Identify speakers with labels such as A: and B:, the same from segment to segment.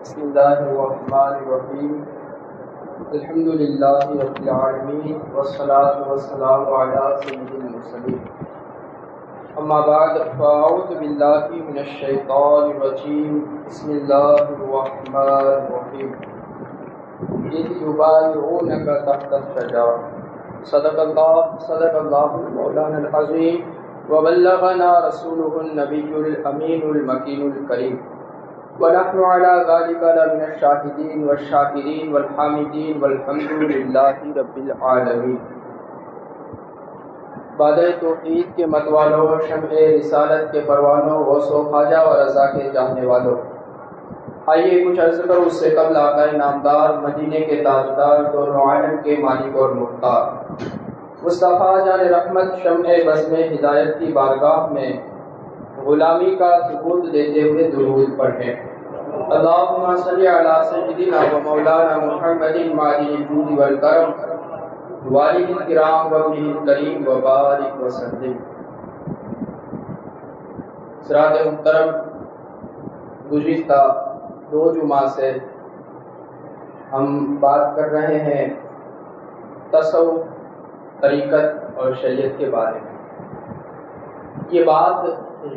A: بسم اللہ الرحمن الرحیم الحمد للہ رب العالمین والصلاة والسلام علی سید المرسلین اما بعد فاعوذ باللہ من الشیطان الرجیم بسم اللہ الرحمن الرحیم اذ یبایعونک تحت الشجرہ صدق اللہ مولانا العظیم وبلغنا رسولہ النبی الامین المکین الکریم ونحن على ذلك لمن الشاهدين والشاكرين والحامدين والحمد لله رب العالمين۔ بادِ توحید کے متوالوں، شمع رسالت کے پروانوں، غوث و خواجہ و رضا کے چاہنے والوں، آئیے کچھ عرض کرو اس سے قبل آقا نامدار، مدینے کے تاجدار، دونوں عالم کے مالک اور مختار، مصطفیٰ جان رحمت شمع بزم ہدایت کی بارگاہ میں غلامی کا ثبوت دیتے ہوئے درود پڑھیں۔ اللہم صلی علی سیدنا و مولانا محمد معدن الجود والکرم والد الکرام وابنہ الکریم وبارک وسلم۔ حضرات محترم، گزشتہ 2 جمعہ سے ہم بات کر رہے ہیں تصوف، طریقت اور شریعت کے بارے میں۔ یہ بات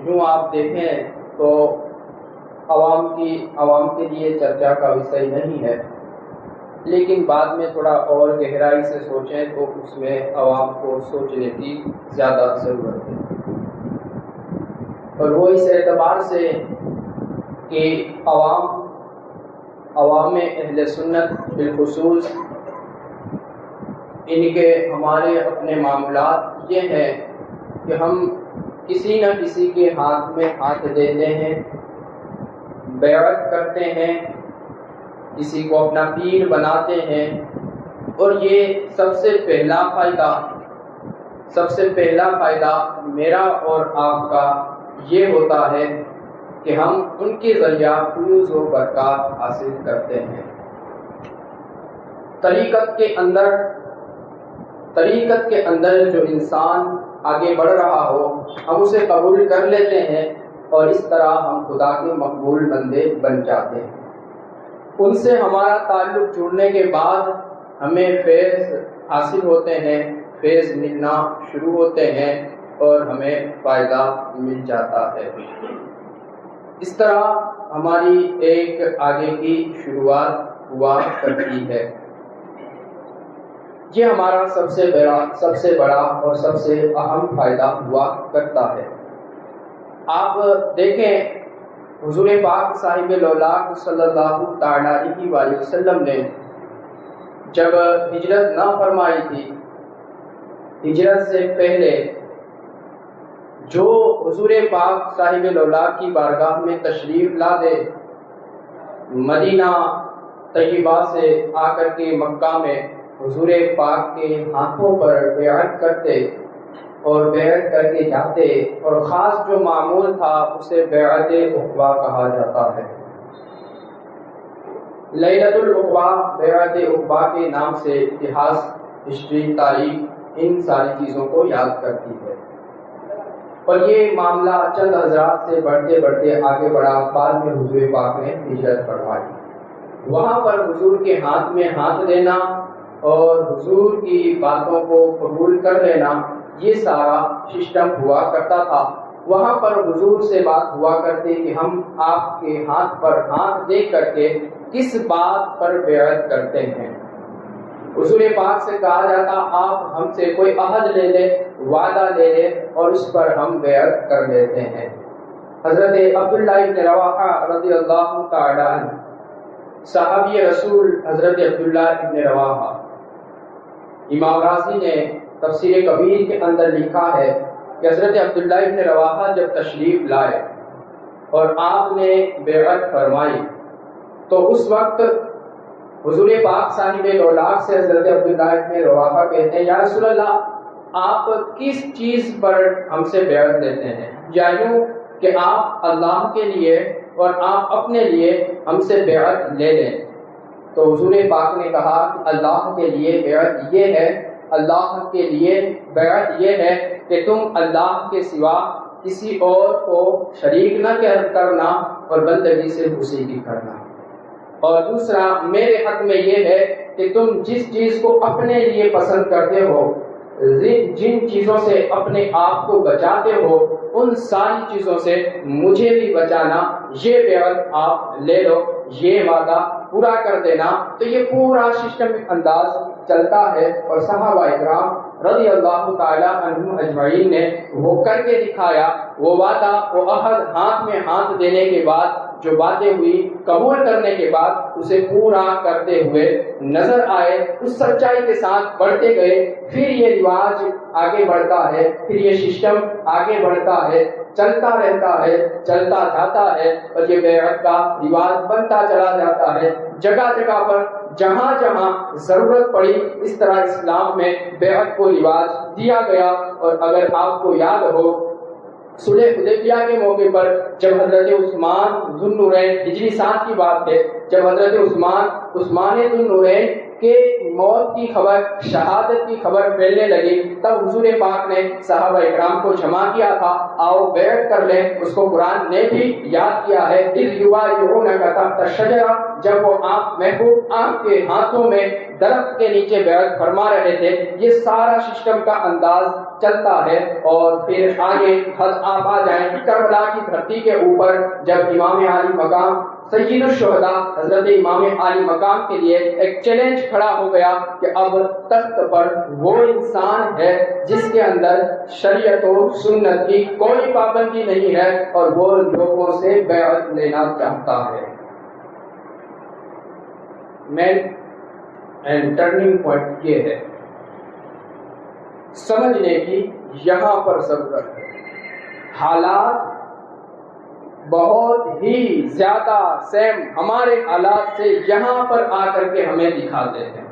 A: یوں آپ دیکھیں تو عوام کے لیے چرچا کا وشے نہیں ہے، لیکن بعد میں تھوڑا اور گہرائی سے سوچیں تو اس میں عوام کو سوچنے کی زیادہ ضرورت ہے، اور وہ اس اعتبار سے کہ عوام اہل سنت بالخصوص ان کے ہمارے اپنے معاملات یہ ہیں کہ ہم کسی نہ کسی کے ہاتھ میں ہاتھ دیتے ہیں، بیعت کرتے ہیں، کسی کو اپنا پیر بناتے ہیں، اور یہ سب سے پہلا فائدہ میرا اور آپ کا یہ ہوتا ہے کہ ہم ان کے ذریعہ فیوز و برکات حاصل کرتے ہیں۔ طریقت کے اندر جو انسان آگے بڑھ رہا ہو ہم اسے قبول کر لیتے ہیں، اور اس طرح ہم خدا کے مقبول بندے بن جاتے ہیں۔ ان سے ہمارا تعلق جڑنے کے بعد ہمیں فیض حاصل ہوتے ہیں، فیض ملنا شروع ہوتے ہیں اور ہمیں فائدہ مل جاتا ہے۔ اس طرح ہماری ایک آگے کی شروعات ہوا کرتی ہے۔ یہ ہمارا سب سے بڑا اور سب سے اہم فائدہ ہوا کرتا ہے۔ آپ دیکھیں حضور پاک صاحب لولاک صلی اللہ تعالی علیہ وآلہ وسلم نے جب ہجرت نہ فرمائی تھی، ہجرت سے پہلے جو حضور پاک صاحب لولاک کی بارگاہ میں تشریف لا دے، مدینہ طیبہ سے آ کر کے مکہ میں حضور پاک کے ہاتھوں پر بیعت کرتے اور بیعت کر کے جاتے، اور خاص جو معمول تھا اسے بیعت عقبہ کہا جاتا ہے۔ لیلۃ العقبہ، بیعت عقبہ کے نام سے اتہاس، ہسٹری، تاریخ ان ساری چیزوں کو یاد کرتی ہے۔ اور یہ معاملہ چند حضرات سے بڑھتے بڑھتے آگے بڑھا، بعد میں حضور پاک نے ہجرت فرمائی۔ وہاں پر حضور کے ہاتھ میں ہاتھ دینا اور حضور کی باتوں کو قبول کر لینا، یہ سارا سسٹم ہوا کرتا تھا۔ وہاں پر حضور سے بات ہوا کرتے کہ ہم آپ کے ہاتھ پر ہاتھ دے کر کے کس بات پر بیعت کرتے ہیں۔ حضور پاک سے کہا جاتا آپ ہم سے کوئی عہد لے لے، وعدہ لے لے، اور اس پر ہم بیعت کر لیتے ہیں۔ حضرت عبداللہ ابن رواحہ رضی اللہ تعالی عنہ، صحابی رسول حضرت عبداللہ ابن رواحہ، امام راضی نے تفسیر کبیر کے اندر لکھا ہے کہ حضرت عبداللہ ابن رواحہ جب تشریف لائے اور آپ نے بیعت فرمائی تو اس وقت حضور پاک صاحب لولاک سے حضرت عبداللہ ابن رواحہ کہتے ہیں، یا رسول اللہ آپ کس چیز پر ہم سے بیعت لیتے ہیں؟ یا یوں کہ آپ اللہ کے لیے اور آپ اپنے لیے ہم سے بیعت لے لیں۔ تو حضور پاک نے کہا کہ اللہ کے لیے بیعت یہ ہے کہ تم اللہ کے سوا کسی اور کو شریک نہ کرنا اور بندگی سے اسی کی کرنا۔ اور دوسرا میرے حق میں یہ ہے کہ تم جس چیز کو اپنے لیے پسند کرتے ہو، جن چیزوں سے اپنے آپ کو بچاتے ہو، ان ساری چیزوں سے مجھے بھی بچانا، یہ بیعت آپ لے لو، یہ وعدہ پورا کر دینا۔ تو یہ پورا سسٹم انداز چلتا ہے، اور صحابہ اکرام رضی اللہ تعالی عنہم اجمعین نے وہ کر کے دکھایا۔ وہ وعدہ، وہ عہد ہاتھ میں ہاتھ دینے کے بعد، جو باتیں ہوئی قبول کرنے کے بعد، اسے پورا کرتے ہوئے نظر آئے، اس سچائی کے ساتھ بڑھتے گئے۔ پھر یہ رواج آگے بڑھتا ہے، پھر یہ سسٹم آگے بڑھتا ہے، چلتا رہتا ہے، چلتا جاتا ہے، اور یہ بیعت کا رواج بنتا چلا جاتا ہے۔ جگہ جگہ پر جہاں جہاں ضرورت پڑی، اس طرح اسلام میں بیعت کو رواج دیا گیا۔ اور اگر آپ کو یاد ہو، صلح حدیبیہ کے موقع پر جب حضرت عثمان ذو النورین، ہجری 7 کی بات ہے، جب حضرت عثمان ذو النورین کے موت کی خبر، شہادت کی خبر پھیلنے لگی، تب حضور پاک نے صحابہ اکرام کو جمع کیا تھا، آؤ بیعت کر لیں۔ اس کو قرآن نے بھی یاد کیا ہے، اذ یبایعونک تحت الشجرہ، جب وہ محبوب آپ کے ہاتھوں میں درخت کے نیچے بیعت فرما رہے تھے۔ یہ سارا سسٹم کا انداز چلتا ہے، اور پھر آگے آپ آ جائیں کربلا کی دھرتی کے اوپر، جب امام عالی مقام سید الشہداء حضرت امام عالی مقام کے لیے ایک چیلنج کھڑا ہو گیا کہ اب تخت پر وہ انسان ہے جس کے اندر شریعت و سنت کی کوئی پابندی نہیں ہے، اور وہ لوگوں سے بیعت لینا چاہتا ہے۔ مین اینڈ ٹرننگ پوائنٹ یہ ہے، سمجھنے کی یہاں پر ضرورت ہے۔ حالات بہت ہی زیادہ سیم ہمارے حالات سے یہاں پر آ کر کے ہمیں دکھاتے ہیں۔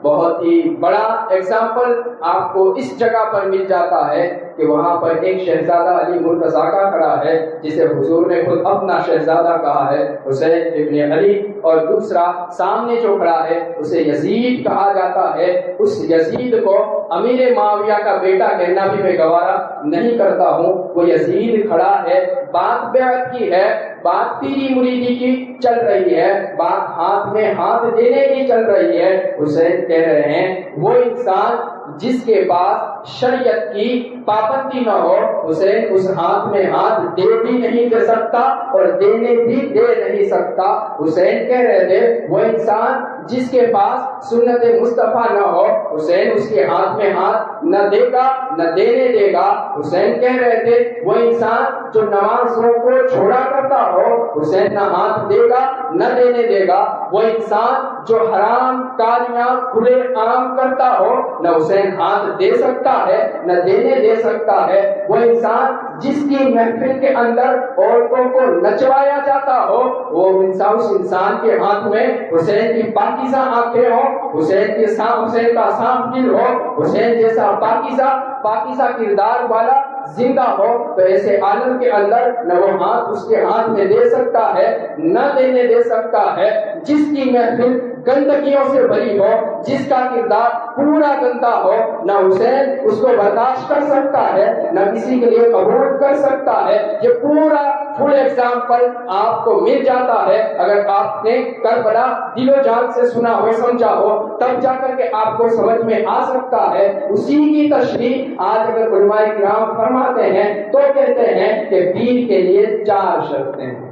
A: بہت ہی بڑا ایگزامپل آپ کو اس جگہ پر مل جاتا ہے کہ وہاں پر ایک شہزادہ علی مرتضیٰ کا کھڑا ہے، جسے حضور نے خود اپنا شہزادہ کہا ہے، حسین ابن علی، اور دوسرا سامنے جو کھڑا ہے اسے یزید کہا جاتا ہے۔ اس یزید کو امیر معاویہ کا بیٹا کہنا بھی میں گوارا نہیں کرتا ہوں۔ وہ یزید کھڑا ہے، بات بیعت کی ہے، بات پیری مریدی کی چل رہی ہے، بات ہاتھ میں ہاتھ دینے کی چل رہی ہے۔ حسین کہہ رہے ہیں وہ انسان جس کے پاس شریعت کی پابندی نہ ہو، حسین اس ہاتھ میں ہاتھ دے بھی نہیں دے سکتا اور دینے بھی دے نہیں سکتا۔ حسین کہہ رہے تھے وہ انسان جس کے پاس سنت مصطفیٰ نہ ہو، حسین اس کے ہاتھ میں ہاتھ نہ دے گا نہ دینے دے گا۔ حسین کہہ رہے تھے وہ انسان جو نمازوں کو چھوڑا کرتا ہو، حسین نہ ہاتھ دے گا نہ دینے دے گا۔ وہ انسان جو حرام کاریاں کھلے عام کرتا ہو، نہ حسین ہاتھ دے سکتا ہے نہ دینے دے سکتا ہے۔ وہ انسان جس کی محفل کے اندر عورتوں کو نچوایا جاتا ہو، وہ انسان، اس انسان کے ہاتھ میں حسین کی پاکیزہ آنکھیں ہوں، حسین کا صاف دل ہو، حسین جیسا پاکیزہ کردار والا زندہ ہو، تو ایسے عالم کے اندر نہ وہ ہاتھ اس کے ہاتھ میں دے سکتا ہے نہ دینے دے سکتا ہے۔ جس کی محفل گندگیوں سے بھری ہو، جس کا کردار پورا گندا ہو، نہ حسین اس کو برداشت کر سکتا ہے نہ کسی کے لیے قبول کر سکتا ہے۔ یہ پورا فل ایگزامپل آپ کو مل جاتا ہے۔ اگر آپ نے کربلا دل و جان سے سنا ہو، سمجھا ہو، تب جا کر کے آپ کو سمجھ میں آ سکتا ہے۔ اسی کی تشریح آج اگر علماء کرام فرماتے ہیں تو کہتے ہیں کہ پیر کے لیے 4 شرطیں ہیں۔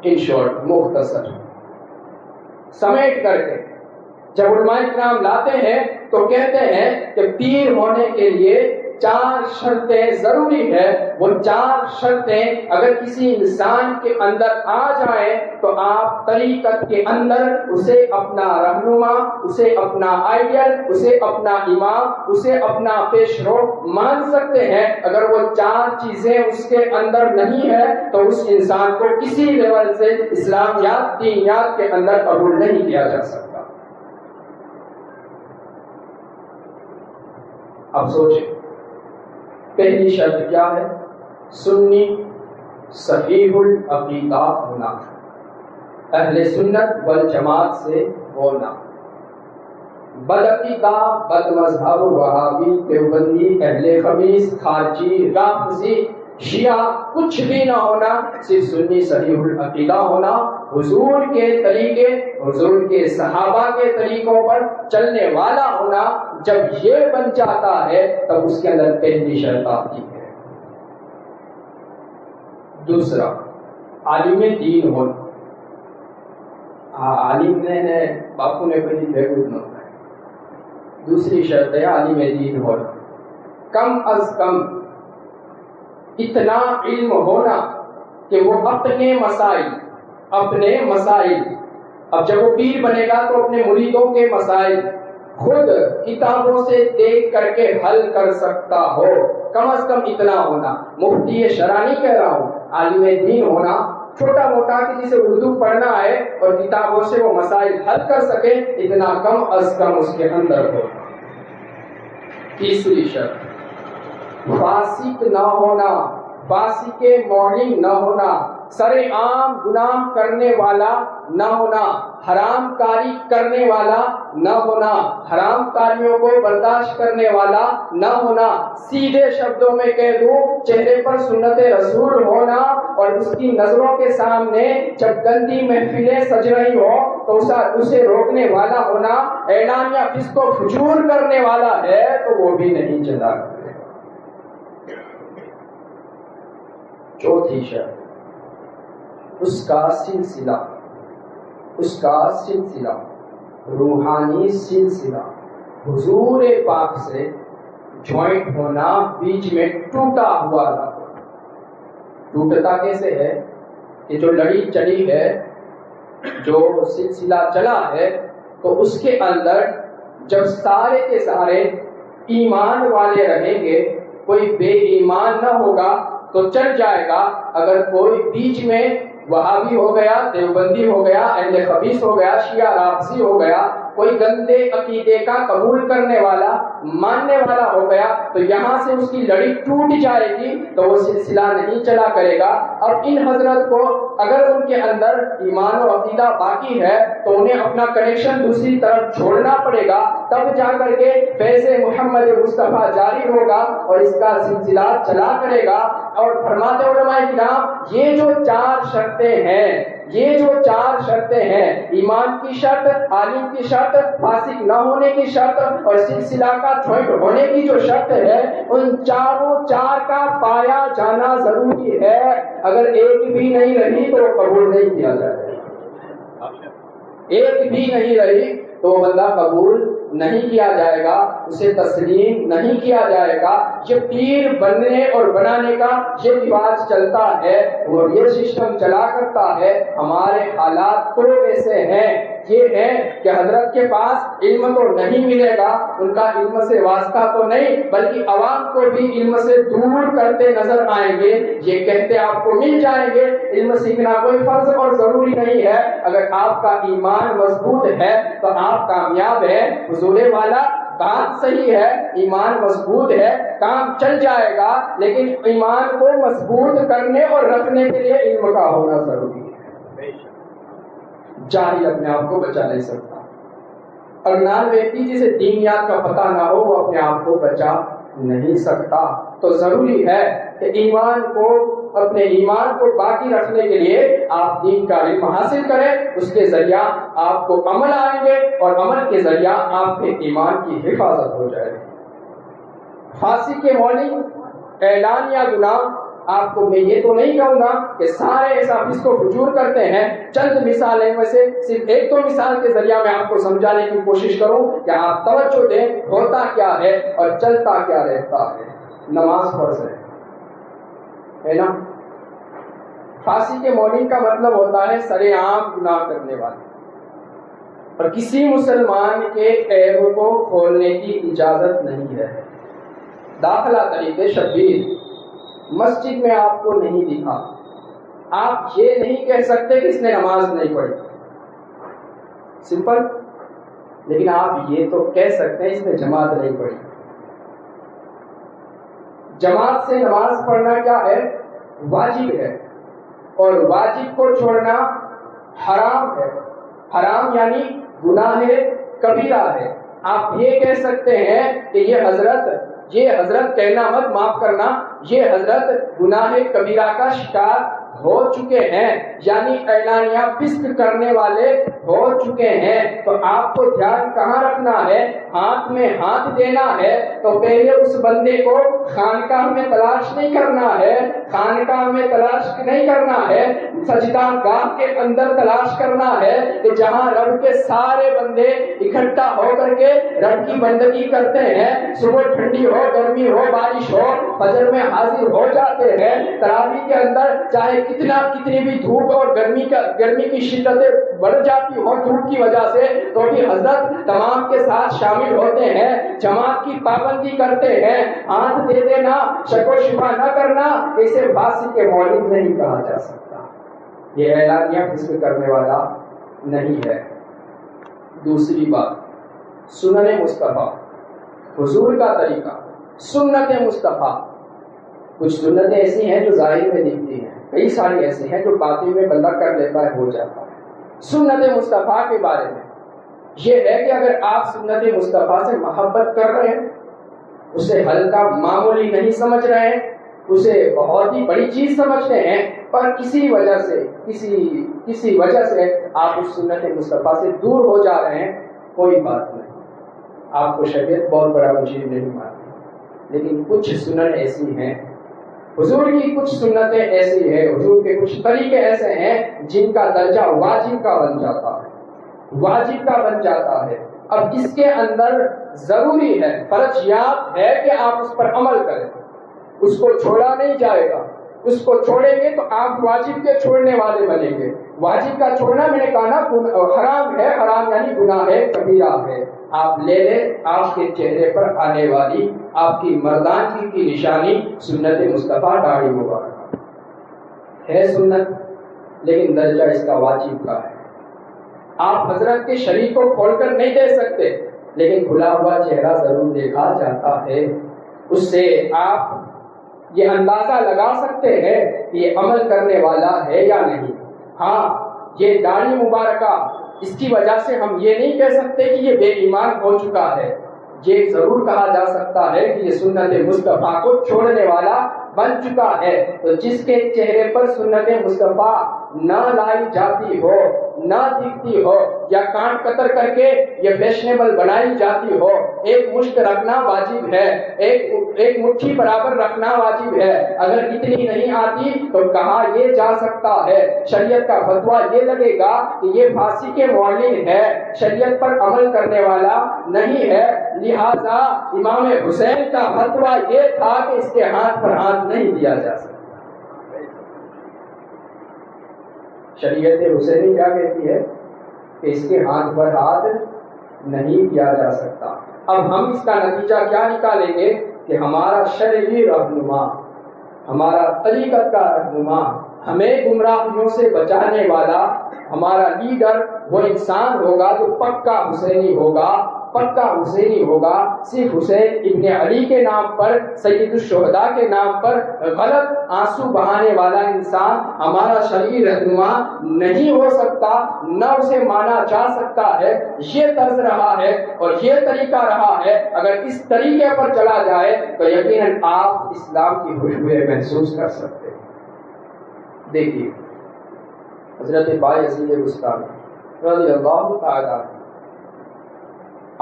A: ان شارٹ، مختصر سمیٹ کر کے جب علماء کرام لاتے ہیں تو کہتے ہیں کہ پیر ہونے کے لیے 4 شرطیں ضروری ہے۔ وہ 4 شرطیں اگر کسی انسان کے اندر آ جائیں تو آپ طریقت کے اندر اسے اپنا رہنما، اسے اپنا آئیڈیل، اسے اپنا امام، اسے اپنا پیشرو مان سکتے ہیں۔ اگر وہ 4 چیزیں اس کے اندر نہیں ہے تو اس انسان کو کسی لیول سے اسلامیات، دینیات کے اندر قبول نہیں کیا جا سکتا۔ اب سوچیں، پہلی شرط کیا ہے؟ سنی صحیح العقیدہ ہونا، اہل سنت والجماعت سے ہونا۔ بدعقیدہ، بد مذہب، وہابی، دیوبندی، اہل خبیث، خارجی، رافضی، شیعہ کچھ بھی نہ ہونا، صرف سنی صحیح العقیدہ ہونا، حضور کے طریقے، حضور کے صحابہ کے طریقوں پر چلنے والا ہونا۔ جب یہ بن جاتا ہے تب اس کے اندر پہلی شرط آتی ہے۔ دوسرا، عالم دین ہونا۔ عالم نے باپو نے کوئی بےگود نہ ہوتا ہے۔ دوسری شرط ہے عالم دین ہونا، کم از کم اتنا علم ہونا کہ وہ اپنے مسائل، اب جب وہ پیر بنے گا تو اپنے مریدوں کے مسائل خود کتابوں سے دیکھ کر کے حل کر سکتا ہو، کم از کم اتنا ہونا۔ مفتی شرع نہیں کہہ رہا ہوں، عالم دین ہونا، چھوٹا موٹا کہ جسے اردو پڑھنا ہے اور کتابوں سے وہ مسائل حل کر سکے، اتنا کم از کم اس کے اندر ہو۔ تیسری شرط، فاسق نہ ہونا، فاسق معلن نہ ہونا، سر عام گناہ کرنے والا نہ ہونا، حرام کاری کرنے والا نہ ہونا، حرام کاریوں کو برداشت کرنے والا نہ ہونا۔ سیدھے شبدوں میں کہہ دوں، چہرے پر سنت رسول ہونا اور اس کی نظروں کے سامنے جب گندی محفلیں سج رہی ہو تو اسے روکنے والا ہونا۔ اعلانیہ فسق و فجور کرنے والا ہے تو وہ بھی نہیں چلا۔ چوتھی شرط، اس کا سلسلہ روحانی سلسلہ حضور پاک سے جوائنٹ ہونا، بیچ میں ٹوٹا ہوا نہ ہونا۔ ٹوٹتا کیسے ہے کہ جو لڑی چلی ہے، جو سلسلہ چلا ہے، تو اس کے اندر جب سارے کے سارے ایمان والے رہیں گے، کوئی بے ایمان نہ ہوگا تو چل جائے گا۔ اگر کوئی بیچ میں وہابی ہو گیا، دیوبندی ہو گیا، اہل خبیث ہو گیا، شیعہ رافضی ہو گیا، کوئی گندے عقیدے کا قبول کرنے والا، ماننے والا ہو گیا، تو یہاں سے اس کی لڑی ٹوٹ جائے گی تو وہ سلسلہ نہیں چلا کرے گا۔ اور ان حضرت کو اگر ان کے اندر ایمان و عقیدہ باقی ہے تو انہیں اپنا کنیکشن دوسری طرف چھوڑنا پڑے گا، تب جا کر کے فیض محمد مصطفیٰ جاری ہوگا اور اس کا سلسلہ چلا کرے گا۔ اور فرماتے علماء کرام، یہ جو چار شرطیں ہیں، ایمان کی شرط، عالم کی شرط، فاسق نہ ہونے کی شرط اور سلسلہ کا جوائنٹ ہونے کی جو شرط ہے، ان چار کا پایا جانا ضروری ہے۔ اگر ایک بھی نہیں رہی تو وہ قبول نہیں کیا جائے گا، ایک بھی نہیں رہی تو وہ بندہ قبول نہیں کیا جائے گا، اسے تسلیم نہیں کیا جائے گا۔ یہ پیر بننے اور بنانے کا یہ رواج چلتا ہے اور یہ سسٹم چلا کرتا ہے۔ ہمارے حالات تو ایسے ہیں، یہ ہے کہ حضرت کے پاس علم تو نہیں ملے گا، ان کا علم سے واسطہ تو نہیں، بلکہ عوام کو بھی علم سے دور کرتے نظر آئیں گے۔ یہ کہتے آپ کو مل جائیں گے، علم سیکھنا کوئی فرض اور ضروری نہیں ہے، اگر آپ کا ایمان مضبوط ہے تو آپ کامیاب ہیں۔ حضور والا بات صحیح ہے، ایمان مضبوط ہے، کام چل جائے گا، لیکن ایمان کو مضبوط کرنے اور رکھنے کے لیے علم کا ہونا ضروری ہے۔ جاہل اپنے آپ کو بچا نہیں سکتا، اور نال ویکتی جسے دینیات کا پتہ نہ ہو وہ اپنے آپ کو بچا نہیں سکتا۔ تو ضروری ہے کہ اپنے ایمان کو باقی رکھنے کے لیے آپ دین کا علم حاصل کریں، اس کے ذریعہ آپ کو عمل آئیں گے اور عمل کے ذریعہ آپ کے ایمان کی حفاظت ہو جائے گی۔ فاسق کے معلن، اعلانیہ گناہ، آپ کو میں یہ تو نہیں کہوں گا کہ سارے ایسا فسق و فجور کرتے ہیں، چند مثالیں میں سے صرف ایک دو مثال کے ذریعہ میں آپ کو سمجھانے کی کوشش کروں کہ آپ توجہ دیں ہوتا کیا ہے اور چلتا کیا رہتا ہے۔ نماز فرض ہے نا؟ فاسق کے معلن کا مطلب ہوتا ہے سر عام گناہ کرنے والے، اور کسی مسلمان کے عیب کو کھولنے کی اجازت نہیں ہے۔ داخلہ طریقے شبیر مسجد میں آپ کو نہیں دکھا، آپ یہ نہیں کہہ سکتے کہ اس نے نماز نہیں پڑھی، سمپل، لیکن آپ یہ تو کہہ سکتے ہیں اس نے جماعت نہیں پڑھی۔ جماعت سے نماز پڑھنا کیا ہے؟ واجب ہے، اور واجب کو چھوڑنا حرام ہے۔ حرام یعنی گناہ کبیرہ ہے۔ آپ یہ کہہ سکتے ہیں کہ یہ حضرت یہ حضرت کہنا مت معاف کرنا، یہ حضرت گناہ کبیرہ کا شکار ہو چکے ہیں، یعنی اعلانیہ فسق کرنے والے ہو چکے ہیں۔ تو آپ کو دھیان کہاں رکھنا ہے؟ ہاتھ میں ہاتھ دینا ہے تو پہلے اس بندے کو خانقاہ میں تلاش نہیں کرنا ہے، خانقاہ میں تلاش نہیں کرنا ہے، سجدہ گاہ کے اندر تلاش کرنا ہے کہ جہاں رب کے سارے بندے اکٹھا ہو کر کے رب کی بندگی کرتے ہیں، صبح ٹھنڈی ہو گرمی ہو بارش ہو فجر میں حاضر ہو جاتے ہیں۔ تراویح کے اندر چاہے کتنی بھی دھوپ اور گرمی کی شدتیں بڑھ جاتی ہو دھوپ کی وجہ سے، تو بھی حضرت تمام کے ساتھ شامل ہوتے ہیں، جماعت کی پابندی کرتے ہیں۔ ہاتھ دے دینا، شک و شبہ نہ کرنا، اسے فاسق کے مولد نہیں کہا جا سکتا، یہ اعلانیہ فسق کرنے والا نہیں ہے۔ دوسری بات، سنن مصطفیٰ، حضور کا طریقہ، سنت مصطفیٰ۔ کچھ سنتیں ایسی ہیں جو ظاہر میں دکھتی ہیں، کئی ساری ایسی ہیں جو باطن میں بندہ کر لیتا ہے، ہو جاتا ہے۔ سنت مصطفیٰ کے بارے میں یہ ہے کہ اگر آپ سنت مصطفیٰ سے محبت کر رہے ہیں، اسے ہلکا معمولی نہیں سمجھ رہے ہیں، اسے بہت ہی بڑی چیز سمجھتے ہیں، پر کسی وجہ سے آپ اس سنت مصطفیٰ سے دور ہو جا رہے ہیں، کوئی بات نہیں، آپ کو شریعت بہت بڑا مجرم نہیں مانتی، لیکن کچھ سنن ایسی ہیں، حضور کی کچھ سنتیں ایسی ہیں، حضور کے کچھ طریقے ایسے ہیں جن کا درجہ واجب کا بن جاتا ہے، واجب کا بن جاتا ہے۔ اب اس کے اندر ضروری ہے، فرضیات ہے کہ آپ اس پر عمل کریں، اس کو چھوڑا نہیں جائے گا، اس کو چھوڑیں گے تو آپ واجب کے چھوڑنے والے بنیں گے۔ واجب کا چھوڑنا میں نے کہا نا حرام ہے، حرام یعنی گناہ ہے، کبیرہ ہے۔ آپ لے لیں، آپ کے چہرے پر آنے والی آپ کی مردانگی کی نشانی سنت مصطفیٰ داڑھی مبارک ہے، سنت، لیکن درجہ اس کا واجب کا ہے۔ آپ حضرت کے شریک کو کھول کر نہیں دے سکتے، لیکن کھلا ہوا چہرہ ضرور دیکھا جاتا ہے، اس سے آپ یہ اندازہ لگا سکتے ہیں کہ یہ عمل کرنے والا ہے یا نہیں۔ ہاں، یہ داڑھی مبارکہ، اس کی وجہ سے ہم یہ نہیں کہہ سکتے کہ یہ بے ایمان ہو چکا ہے، یہ ضرور کہا جا سکتا ہے کہ یہ سنت مصطفیٰ کو چھوڑنے والا بن چکا ہے۔ تو جس کے چہرے پر سنت مصطفیٰ نہ لائی جاتی ہو، نہ دکھتی ہو، یا کانٹ قطر کر کے یہ فیشنیبل بنائی جاتی ہو، ایک مشت رکھنا واجب ہے، ایک مٹھی برابر رکھنا واجب ہے، اگر اتنی نہیں آتی تو کہا یہ جا سکتا ہے، شریعت کا فتویٰ یہ لگے گا کہ یہ فاسق معلن ہے، شریعت پر عمل کرنے والا نہیں ہے، لہذا امام حسین کا فتویٰ یہ تھا کہ اس کے ہاتھ پر ہاتھ نہیں دیا جا سکتا۔ شریعت حسینی کیا کہتی ہے کہ اس کے ہاتھ پر ہاتھ نہیں دیا جا سکتا۔ اب ہم اس کا نتیجہ کیا نکالیں گے کہ ہمارا شرعی رہنما، ہمارا طریقت کا رہنما، ہمیں گمراہیوں سے بچانے والا ہمارا لیڈر وہ انسان ہوگا جو پکا حسینی ہوگا، پکا حسینی ہوگا، صرف حسین ابن علی کے نام پر، سید الشہداء کے نام پر غلط آنسو بہانے والا انسان ہمارا شرعی رہنما نہیں ہو سکتا، نہ اسے مانا جا سکتا ہے۔ یہ طرز رہا ہے اور یہ طریقہ رہا ہے، اگر اس طریقے پر چلا جائے تو یقیناً آپ اسلام کی خوشبوئیں محسوس کر سکتے ہیں۔ دیکھیے حضرت بایزید بستامی رضی اللہ تعالیٰ عنہ،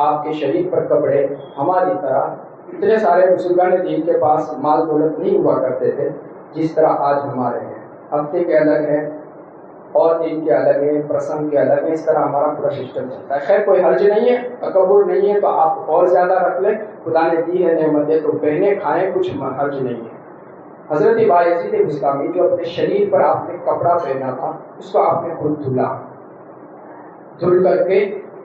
A: آپ کے شریف پر کپڑے ہماری طرح اتنے سارے بزرگان دین کے پاس مال دولت نہیں ہوا کرتے تھے جس طرح آج ہمارے ہیں، ہفتے کے الگ ہیں اور دن کے الگ ہیں، پرسنگ کے الگ ہیں، اس طرح ہمارا پورا سسٹم چلتا ہے۔ خیر کوئی حرج نہیں ہے، تکبر نہیں ہے تو آپ اور زیادہ رکھ لیں، خدا نے دی ہے نعمتیں تو پہنے کھائیں، کچھ حرج نہیں ہے۔ حضرت بایزید بستامی جو اپنے شریر پر آپ نے کپڑا پہنا تھا اس کو آپ نے خود دھلا، دھل کر کے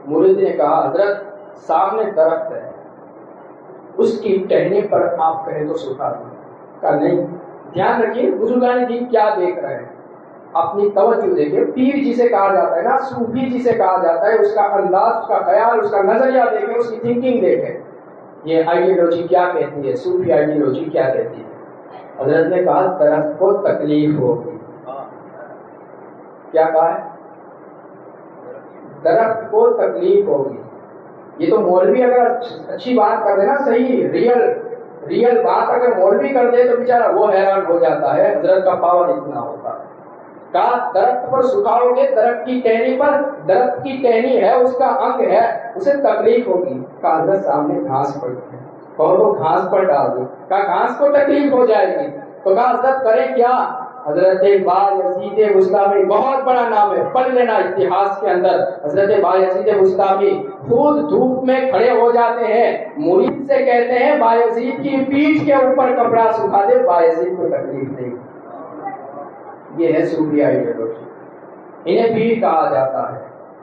A: مرید نے کہا حضرت سامنے درخت ہے، اس کی ٹہنی پر آپ کہیں تو سکھا دیں، کہا نہیں۔ دھیان رکھیے بزرگان دین کیا دیکھ رہے ہیں، اپنی توجہ دیکھیں، پیر جسے کہا جاتا ہے نا، صوفی جسے کہا جاتا ہے، اس کا انداز، اس کا خیال، اس کا نظریہ دیکھیں، اس کی تھنکنگ دیکھیں، یہ آئیڈیالوجی کیا کہتی ہے، صوفی آئیڈیالوجی کیا کہتی ہے۔ حضرت نے کہا درخت کو تکلیف ہوگی، کیا کہا ہے؟ درخت کو تکلیف ہوگی۔ یہ تو مولوی اگر اچھی بات کر دینا، صحیح ریئل ریئل بات اگر مولوی کر دے تو بیچارہ وہ حیران ہو جاتا ہے، حضرت کا پاور اتنا ہوتا ہے۔ کہا درخت پر سکھاؤ گے، درخت کی ٹہنی پر، درخت کی ٹہنی ہے، اس کا انگ ہے، اسے تکلیف ہوگی۔ کہا حضرت سامنے گھاس پڑی ہے، کہو تو گھاس پر ڈال دو۔ کہا گھاس کو تکلیف ہو جائے گی، تو کہا حضرت کریں کیا؟ حضرت بایزید بسطامی بہت بڑا نام ہے، پڑھ لینا اتہاس کے اندر۔ حضرت بایزید بسطامی خود دھوپ میں کھڑے ہو جاتے ہیں، مرید سے کہتے ہیں بایزید کی پیٹھ کے اوپر کپڑا سکھا دے، بایزید کو تکلیف نہیں۔ یہ ہے صوفی آئیڈیالوجی، انہیں پیر کہا جاتا ہے،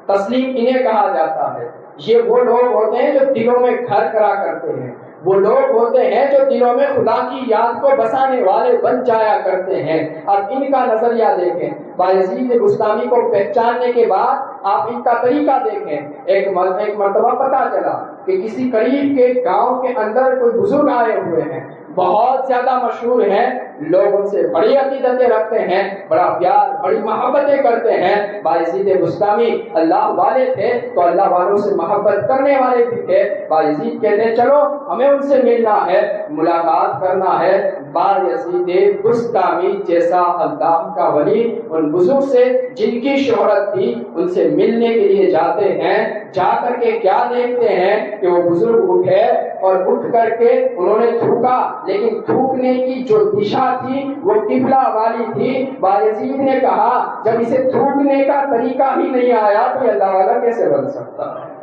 A: تسلیم انہیں کہا جاتا ہے۔ یہ وہ لوگ ہوتے ہیں جو دلوں میں گھر کرا کرتے ہیں، وہ لوگ ہوتے ہیں جو دلوں میں خدا کی یاد کو بسانے والے بن جایا کرتے ہیں۔ اب ان کا نظریہ دیکھیں، بایزید بسطامی کو پہچاننے کے بعد آپ ان کا طریقہ دیکھیں۔ ایک مرتبہ پتا چلا کہ کسی قریب کے گاؤں کے اندر کوئی بزرگ آئے ہوئے ہیں، بہت زیادہ مشہور ہیں، لوگ ان سے بڑی عقیدتیں رکھتے ہیں، بڑا پیار بڑی محبتیں کرتے ہیں۔ بایزید بسطامی اللہ والے تھے تو اللہ والوں سے محبت کرنے والے بھی تھے۔ بایزید کہتے ہیں چلو ہمیں ان سے ملنا ہے، ملاقات کرنا ہے۔ بایزید بسطامی جیسا اللہ کا ولی ان بزرگ سے جن کی شہرت تھی ان سے ملنے کے لیے جاتے ہیں۔ جا کر کے کیا دیکھتے ہیں کہ وہ بزرگ اٹھے اور اٹھ کر کے انہوں نے تھوکا، لیکن تھوکنے کی جو دشا تھی وہ قبلہ والی تھی۔ بایزید نے کہا جب اسے تھوکنے کا طریقہ ہی نہیں آیا تو یہ اللہ والا کیسے بن سکتا ہے؟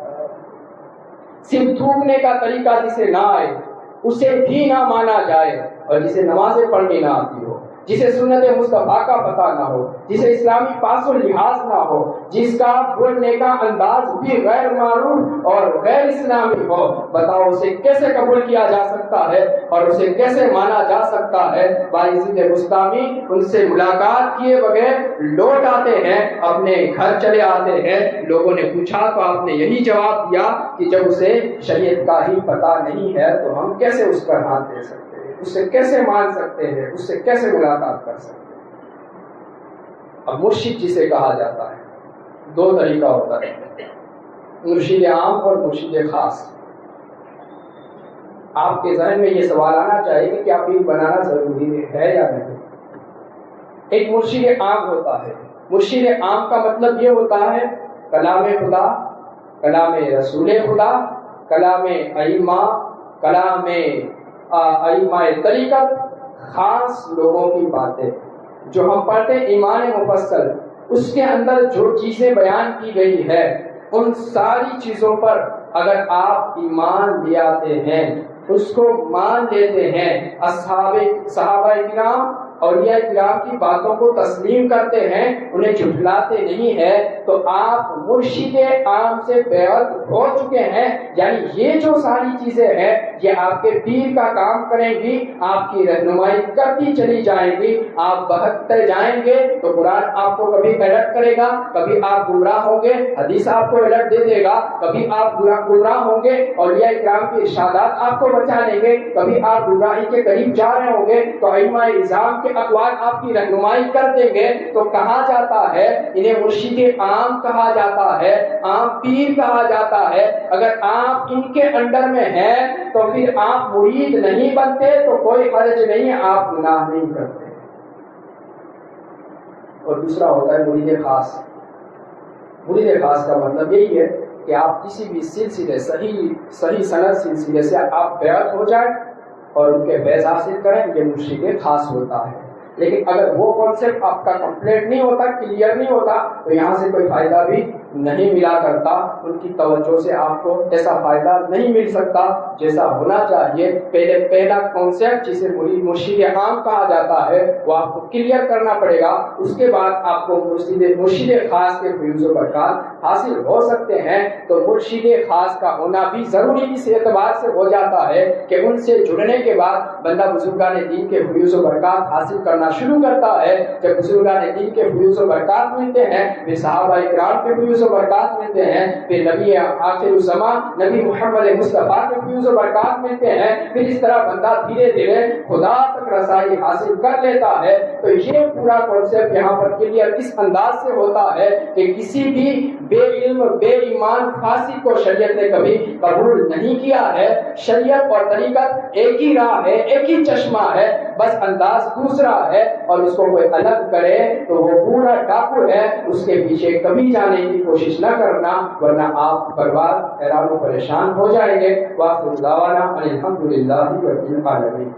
A: صرف تھوکنے کا طریقہ جسے نہ آئے اسے بھی نہ مانا جائے، اور جسے نمازیں پڑھنی نہ آتی ہو، جسے سنت مصطفیٰ کا پتہ نہ ہو، جسے اسلامی پاس و لحاظ نہ ہو، جس کا بولنے کا انداز بھی غیر معروف اور غیر اسلامی ہو، بتاؤ اسے کیسے قبول کیا جا سکتا ہے اور اسے کیسے مانا جا سکتا ہے؟ بایزید بسطامی ان سے ملاقات کیے بغیر لوٹ آتے ہیں، اپنے گھر چلے آتے ہیں۔ لوگوں نے پوچھا تو آپ نے یہی جواب دیا کہ جب اسے شریعت کا ہی پتہ نہیں ہے تو ہم کیسے اس پر ہاتھ دے سکتے ہیں، اس سے کیسے مان سکتے ہیں، اس سے کیسے ملاقات کر سکتے ہیں؟ اب مرشد جسے کہا جاتا ہے دو طریقہ ہوتا ہے، مرشد عام اور مرشد خاص۔ آپ کے ذہن میں یہ سوال آنا چاہیے کہ کیا پیر بنانا ضروری ہے یا نہیں؟ ایک مرشد عام ہوتا ہے، مرشد عام کا مطلب یہ ہوتا ہے کلام خدا، کلام رسول خدا، کلام ائمہ، کلام ائمہ طریقت، خاص لوگوں کی باتیں جو ہم پڑھتے ہیں ایمان مفصل، اس کے اندر جو چیزیں بیان کی گئی ہے ان ساری چیزوں پر اگر آپ ایمان لے آتے ہیں، اس کو مان لیتے ہیں، صحابہ کرام اولیاء کرام کی باتوں کو تسلیم کرتے ہیں، انہیں جھٹلاتے نہیں ہیں، تو آپ مرشد عام سے بیعت ہو چکے ہیں۔ یعنی یہ جو ساری چیزیں ہیں یہ آپ کے پیر کا کام کریں گی، آپ کی رہنمائی کرتی چلی جائیں گی، آپ بہکتے جائیں گے تو قرآن آپ کو کبھی الرٹ کرے گا، کبھی آپ گمراہ ہوں گے، حدیث آپ کو الرٹ دے دے گا، کبھی آپ گمراہ ہوں گے، اولیاء کرام کی ارشادات آپ کو بچا لیں گے، کبھی آپ گمراہی کے قریب جا رہے ہوں گے تو ائمہ اعظام کے اقوال آپ کی رہنمائی کر دیں گے۔ تو کہا جاتا ہے انہیں مرشد عام کہا جاتا ہے، عام پیر کہا جاتا ہے۔ اگر آپ ان کے انڈر میں ہیں تو پھر آپ مرید نہیں بنتے تو کوئی حرج نہیں، آپ گناہ نہیں کرتے۔ اور دوسرا ہوتا ہے مرید خاص۔ مرید خاص کا مطلب یہی ہے کہ آپ کسی بھی سلسلے صحیح سند سلسلے سے آپ بیعت ہو جائیں اور ان کے فیض حاصل کریں، یہ مرشد خاص ہوتا ہے۔ لیکن اگر وہ کانسیپٹ آپ کا کمپلیٹ نہیں ہوتا، کلیئر نہیں ہوتا، تو یہاں سے کوئی فائدہ بھی نہیں ملا کرتا، ان کی توجہ سے آپ کو ایسا فائدہ نہیں مل سکتا جیسا ہونا چاہیے۔ پہلا کانسیپٹ جسے مرشد عام کہا جاتا ہے وہ آپ کو کلیئر کرنا پڑے گا، اس کے بعد آپ کو مرشد خاص کے فیوز و برکات حاصل ہو سکتے ہیں۔ تو مرشد خاص کا ہونا بھی ضروری اس اعتبار سے ہو جاتا ہے کہ ان سے جڑنے کے بعد بندہ بزرگان دین کے فیوز و برکات حاصل کرنا شروع کرتا ہے۔ جب بزرگان دین کے فیوز و برکات ملتے ہیں، پھر صحابہ کرام کے فیوز فیوز و برکات ملتے ہیں، پھر نبی آخر الزمان نبی محمد مصطفیٰ کے فیوز و برکات ملتے ہیں، پھر اس طرح بندہ دھیرے دھیرے خدا تک رسائی حاصل کر لیتا ہے۔ تو یہ پورا کانسیپٹ یہاں پر کلیئر اس انداز سے ہوتا ہے کہ کسی بھی بے علم بے ایمان فاسق کو شریعت نے کبھی قبول نہیں کیا ہے۔ شریعت اور طریقت ایک ہی راہ ہے، ایک ہی چشمہ ہے، بس انداز دوسرا ہے، اور اس کو کوئی الگ کرے تو وہ پورا ڈاکو ہے، اس کے پیچھے کبھی جانے کی کوشش نہ کرنا، ورنہ آپ برباد حیران و پریشان ہو جائیں گے۔ وآخر دعوانا ان الحمد للہ رب العالمین۔